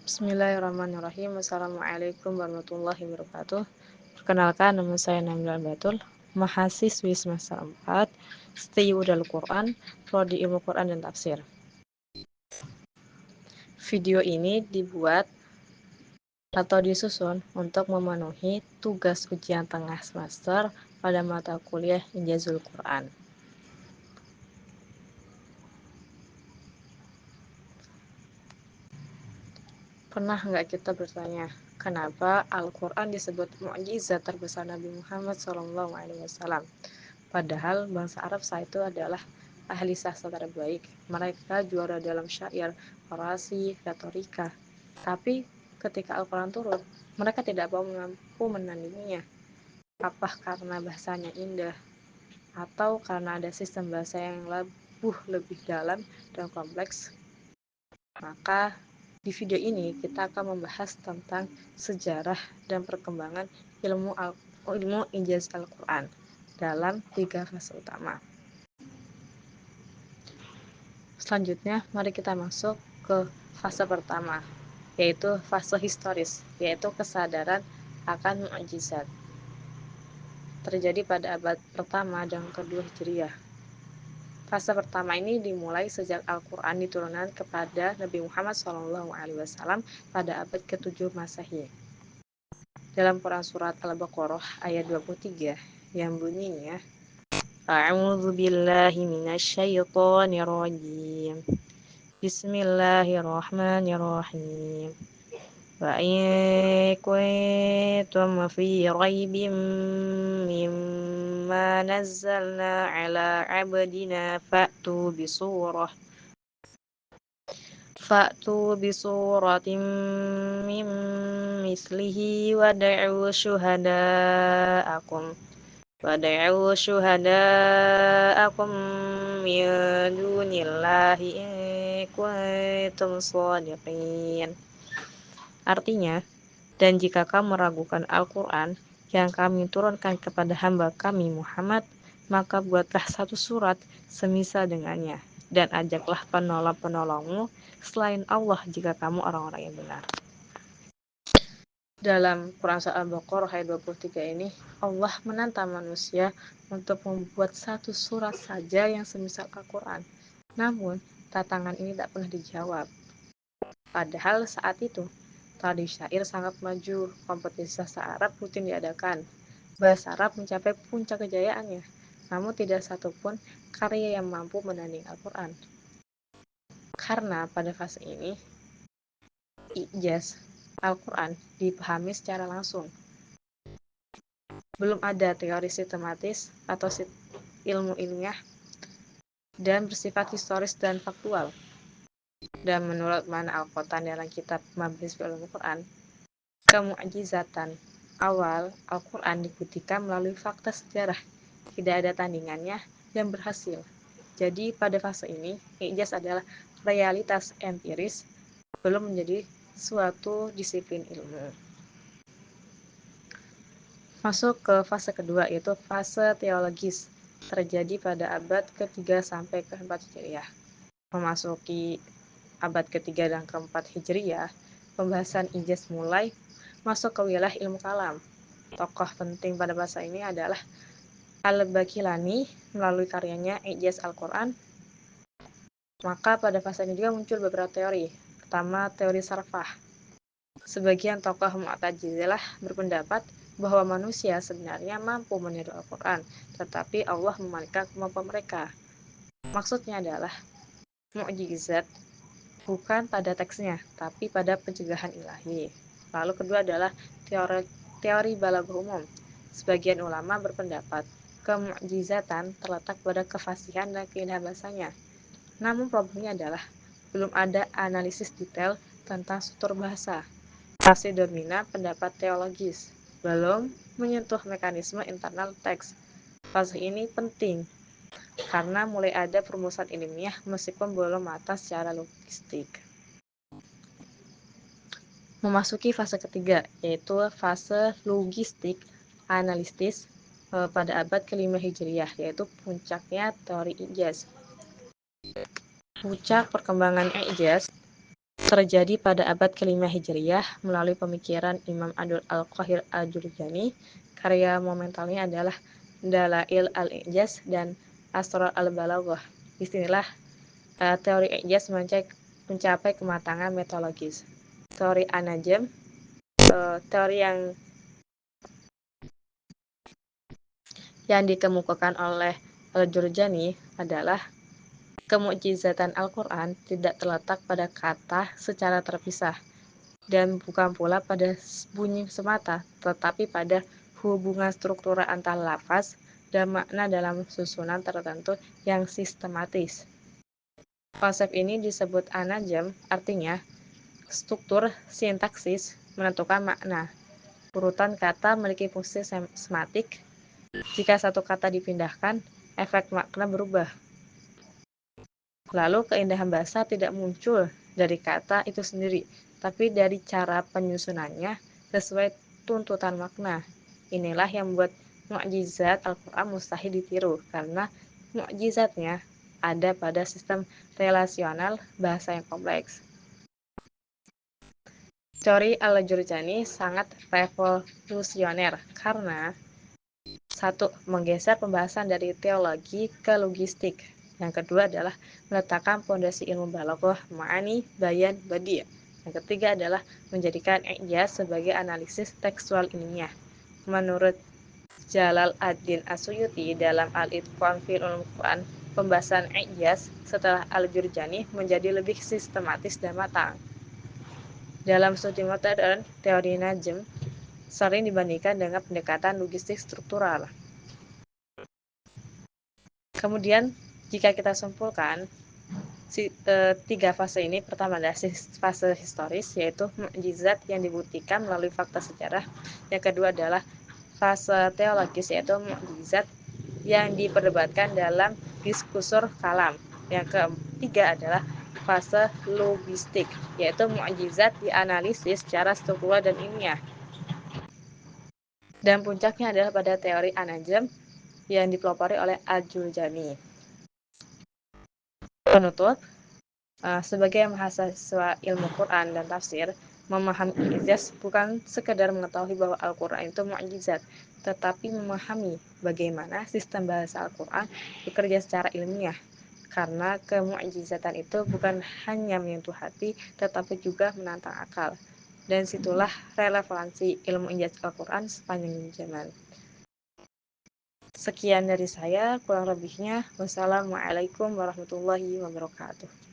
Bismillahirrahmanirrahim. Assalamualaikum warahmatullahi wabarakatuh. Perkenalkan, nama saya Namila Batul, mahasiswi semester 4, Setiwudal Quran, Prodi Ilmu Quran dan Tafsir. Video ini dibuat atau disusun untuk memenuhi tugas ujian tengah semester pada mata kuliah Ijazul Quran. Pernah nggak kita bertanya, kenapa Al-Quran disebut mukjizat terbesar Nabi Muhammad SAW? Padahal bangsa Arab saat itu adalah ahli sastra terbaik. Mereka juara dalam syair, orasi, retorika. Tapi ketika Al-Quran turun, mereka tidak mampu menandinginya. Apa karena bahasanya indah? Atau karena ada sistem bahasa yang lebih dalam dan kompleks? Maka di video ini kita akan membahas tentang sejarah dan perkembangan ilmu ijaz Al-Quran dalam 3 fase utama. Selanjutnya, mari kita masuk ke fase pertama, yaitu fase historis, yaitu kesadaran akan mukjizat. Terjadi pada abad pertama dan kedua Hijriah. Fase pertama ini dimulai sejak Al-Quran diturunkan kepada Nabi Muhammad SAW pada abad ke-7 Masehi. Dalam Quran Surat Al-Baqarah ayat 23 yang bunyinya, A'udzu billahi minasyaitonir rajim. Bismillahirrahmanirrahim. Wa in kuntum fi raibin mimma nazzalna ala 'abdina fa'tu bisuratin min mislihi wad'u syuhada'akum min dunillahi in kuntum shadiqin. Artinya, dan jika kamu meragukan Al-Quran yang kami turunkan kepada hamba kami Muhammad, maka buatlah satu surat semisal dengannya, dan ajaklah penolong-penolongmu selain Allah jika kamu orang-orang yang benar. Dalam Quran Surat Al-Baqarah ayat 23 ini, Allah menantang manusia untuk membuat satu surat saja yang semisal Al-Quran. Namun, tantangan ini tak pernah dijawab. Padahal saat itu, tari syair sangat maju, kompetisi sastra Arab rutin diadakan. Bahasa Arab mencapai puncak kejayaannya, namun tidak satupun karya yang mampu menanding Al-Quran. Karena pada fase ini, ijaz Al-Quran dipahami secara langsung. Belum ada teori sistematis atau ilmu ilmiah dan bersifat historis dan faktual. Dan menurut Mana Al-Qatan dalam kitab Mabnis Ulumul Quran, kemukjizatan awal Al-Quran dibuktikan melalui fakta sejarah, tidak ada tandingannya dan berhasil. Jadi pada fase ini, ijaz adalah realitas empiris, belum menjadi suatu disiplin ilmu. Masuk ke fase kedua, yaitu fase teologis, terjadi pada abad ke-3 sampai ke-4 Hijriah. Memasuki abad ke-3 dan ke-4 Hijriah, pembahasan ijaz mulai masuk ke wilayah ilmu kalam. Tokoh penting pada masa ini adalah Al-Baqillani melalui karyanya Ijaz Al-Quran. Maka pada fase ini juga muncul beberapa teori. Pertama, teori sarfah. Sebagian tokoh Mu'tazilah berpendapat bahwa manusia sebenarnya mampu meniru Al-Quran, tetapi Allah memalingkan kemampuan mereka. Maksudnya adalah mukjizat bukan pada teksnya, tapi pada pencegahan ilahi. Lalu kedua adalah teori balaghah umum. Sebagian ulama berpendapat kemukjizatan terletak pada kefasihan dan keindahan bahasanya. Namun problemnya adalah belum ada analisis detail tentang struktur bahasa. Masih dominan pendapat teologis, belum menyentuh mekanisme internal teks. Fase ini penting karena mulai ada perumusan ilmiah meskipun belum matang secara logistik. Memasuki fase ketiga, yaitu fase logistik analitis pada abad ke-5 Hijriah, yaitu puncaknya teori ijaz. Puncak perkembangan ijaz terjadi pada abad ke-5 Hijriyah melalui pemikiran Imam Abdul Al-Qahir Al-Jurjani. Karya momentalnya adalah Dalail Al-Ijaz dan Asrar Al-Balaghah. Disinilah teori ijaz mencapai kematangan metodologis. Teori An-Najm, teori yang dikemukakan oleh Al-Jurjani adalah kemukjizatan Al-Quran tidak terletak pada kata secara terpisah dan bukan pula pada bunyi semata, tetapi pada hubungan struktural antara lafaz dan makna dalam susunan tertentu yang sistematis. Konsep ini disebut An-Najm, artinya struktur sintaksis menentukan makna. Urutan kata memiliki fungsi sematik. Jika satu kata dipindahkan, efek makna berubah. Lalu keindahan bahasa tidak muncul dari kata itu sendiri, tapi dari cara penyusunannya sesuai tuntutan makna. Inilah yang membuat mukjizat Al-Quran mustahil ditiru, karena mukjizatnya ada pada sistem relasional bahasa yang kompleks. Teori Al-Jurjani sangat revolusioner karena satu, menggeser pembahasan dari teologi ke logistik. Yang kedua adalah meletakkan fondasi ilmu balaghah, ma'ani, bayan, badi'. Yang ketiga adalah menjadikan ijaz sebagai analisis tekstual ilmiah. Menurut Jalal ad-Din As-Suyuti dalam Al-Itqan fil Ulumul Quran, pembahasan ijaz setelah Al-Jurjani menjadi lebih sistematis dan matang. Dalam studi modern, teori Najm sering dibandingkan dengan pendekatan logistik struktural. Kemudian, jika kita simpulkan, tiga fase ini, pertama adalah fase historis, yaitu mukjizat yang dibuktikan melalui fakta sejarah. Yang kedua adalah fase teologis, yaitu mukjizat yang diperdebatkan dalam diskusur kalam. Yang ketiga adalah fase logistik, yaitu mukjizat dianalisis secara struktural dan ilmiah. Dan puncaknya adalah pada teori An-Najm yang dipelopori oleh Al-Jurjani. Penutup, sebagai mahasiswa ilmu Quran dan tafsir, memahami ijaz bukan sekedar mengetahui bahwa Al-Quran itu mukjizat, tetapi memahami bagaimana sistem bahasa Al-Quran bekerja secara ilmiah. Karena kemukjizatan itu bukan hanya menyentuh hati, tetapi juga menantang akal. Dan situlah relevansi ilmu ijaz Al-Quran sepanjang zaman. Sekian dari saya, kurang lebihnya wassalamualaikum warahmatullahi wabarakatuh.